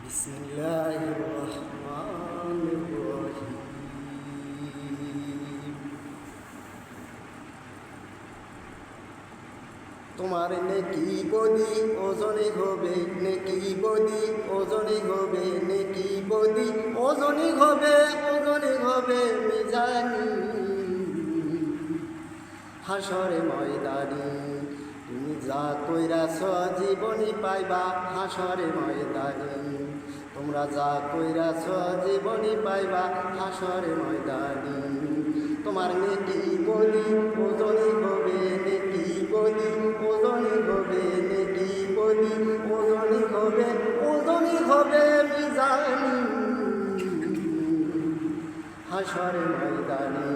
বিসমিল্লাহির রহমানির রহিম। তোমার নেকি বদি ওজনে হবে, নেকি বদি ওজনে হবে, নেকি বদি ওজনে হবে, ওজনে হবে মিজানি হাসরে ময়দানি। তুমি যা কইরাছ জীবনী পাইবা হাসরে ময়দানি। তোমরা যা কইরাছ জীবনী পাইবা হাসরে ময়দানি। তোমার নেকি বদি ওজনে হবে, নেকি বদি ওজনে হবে, নেকি বদি ওজনে হবে, ওজনে হবে মিজানি হাসরে ময়দানি।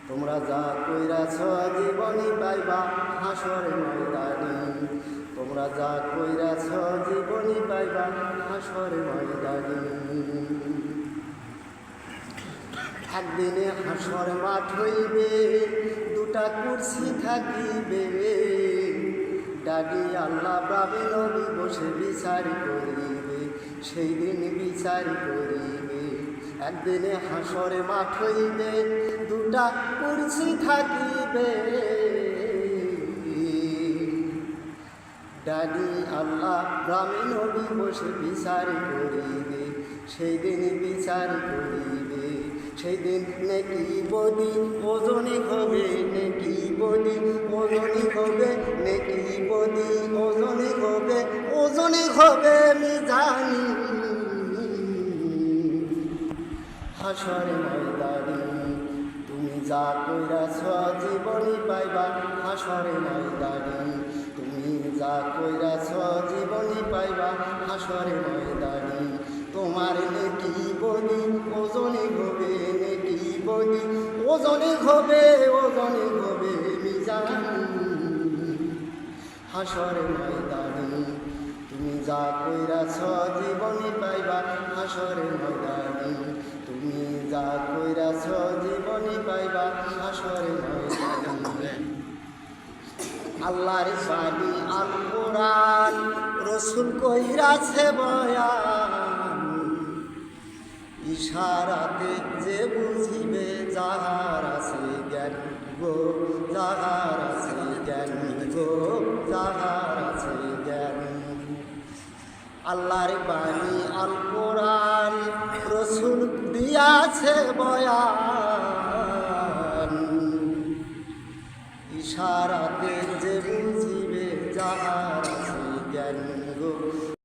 তোমরা যা কইরাছ জীবনী পাইবা হাসরে ময়দানি। তোমরা যা কইরাছ জীবনী পাইবা হাসরে ময়দানি। একদিনে হাসর মাঠ হইবে, দুটা কুরসি থাকিবে, ডাকি আল্লাহ পাবে নবী বসে বিচার করিবে, সেই দিন বিচার করিবে। একদিনে হাসর মাঠ হইবে, দুটা কুরসি থাকিবে, ডাকি আল্লাহ পাবে নবী বসে বিচার করিবে, সেই দিন বিচার করিবে। সেই দিন নেকি বদি ওজনে হবে, নেকি বদি ওজনে হবে, নেকি বদি ওজনে হবে, ওজনে হবে মিজানি হাসরে ময়দানি। তুমি যা কইরাছ জীবনী পাইবা হাসরে ময়দানি। তুমি যা কইরাছ জীবনী পাইবা হাসরে ময়দানি। তোমার নেকি বদি ওজনে হবে, নেকি বদি ওজনে হবে, ওজনে হবে মিজানি হাসরে ময়দানি। তুমি যা কইরাছ জীবনী পাইবা হাসরে ময়দানি। তুমি যা কইরাছ জীবনী পাইবা হাসরে ময়দানি। আল্লাহর বাণী আল কোরআন রসুল কইরাছে বয়ান, ইশারাতে যে বুঝিবে যাহার আছে জ্ঞান গো, যাহার আছে জ্ঞান গো, যাহার আছে জ্ঞান। আল্লাহর বাণী আল কোরআন রসুল দিয়াছে বয়ান, ইশারা